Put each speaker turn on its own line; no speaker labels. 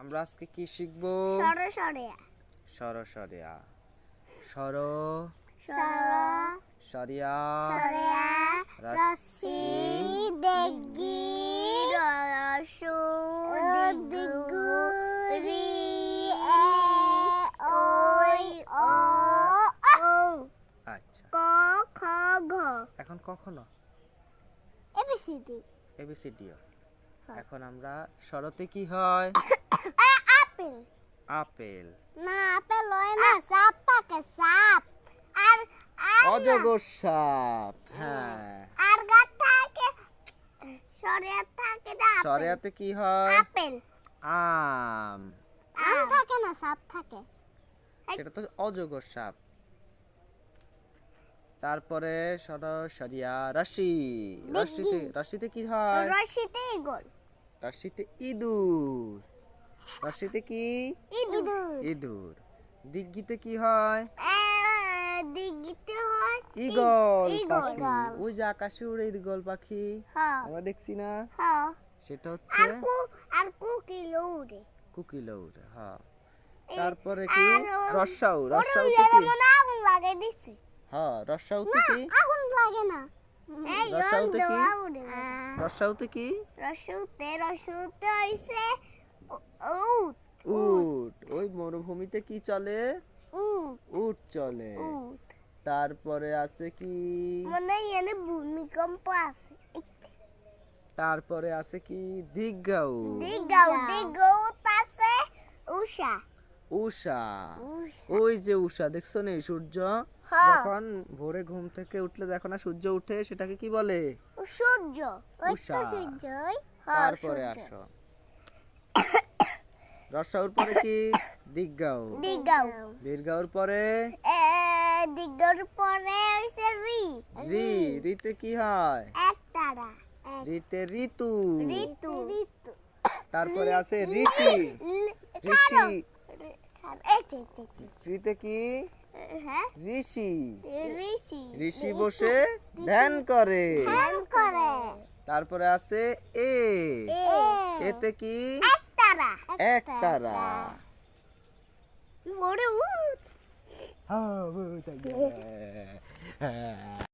আমরা আজকে কি শিখবো?
সরসরিয়া
সরসরিয়া সর
সর
সরিয়া
সরিয়া
রস্যি
দেগি রসু দিগু রি এ ওই ও ও
আচ্ছা,
ক খ গ
এখন কখনো
এবিসিডি
এবিসিডি। এখন আমরা সরতে কি হয়?
Apple
apple.
না আপেল হয় না সাপ থাকে সাপ আর
অজগর সাপ। হ্যাঁ,
আর গাছ থাকে সরিয়া থাকে না
সরিয়াতে কি হয়?
আপেল
আম।
আম থাকে না সাপ থাকে
সেটা তো অজগর সাপ। তারপরে সরিয়া রশি। রশিতে কি হয়?
রশিতে ইগল
রশিতে ইঁদুর। রশিতে কি?
ইঁদুর
ইঁদুর। দিগ্গিতে কি হয়?
দিগিতে হয়
ঈগল
ঈগল।
পাখি। ওই যে আকাশে উড়ে ঈগল পাখি
হ্যাঁ
আমরা দেখছি না?
হ্যাঁ
সেটা হচ্ছে
আর কোকিল উড়ে
কোকিল উড়ে। হ্যাঁ, তারপরে কি? রসাউ।
ওরে
রসাউতে কি?
মনে আগুন লাগাই দিছে
হ্যাঁ, রসাউতে কি?
আগুন লাগে না এই
রসাউতে কি?
উড়ে
রসাউতে কি?
রসুতে হইছে উট
উট। ওই মরুভূমিতে কি চলে?
উট
উট চলে।
উট
তারপরে আছে কি?
মানে এনে ভূমিকম্প আছে
তারপরে আছে কি? দিগাউ।
দিগাও আছে উষা
উষা। ওই যে উষা দেখছো না? সূর্য
হ্যাঁ।
যখন ভোরে ঘুম থেকে উঠলে দেখো না সূর্য উঠে, সেটাকে কি বলে?
সূর্য ওই
উষা।
তো সূর্যই
তারপরে আসো রসাউর পরে কি? দিগাউ।
দিগাও
দীর্ঘাউর পরে
দিগার পরে হইছে রি
রি। রিতে কি হয়?
একতারা
রিতে ঋতু।
ঋতু
তারপরে আছে ঋষি। ঋষি। ঋতে কি?
হ্যাঁ
ঋষি।
ঋষি
ঋষি বসে ধ্যান করে।
ধ্যান করে
তারপরে আছে এ। এতে কি?
একতারা
একতারা।
বড় উট
হ্যাঁ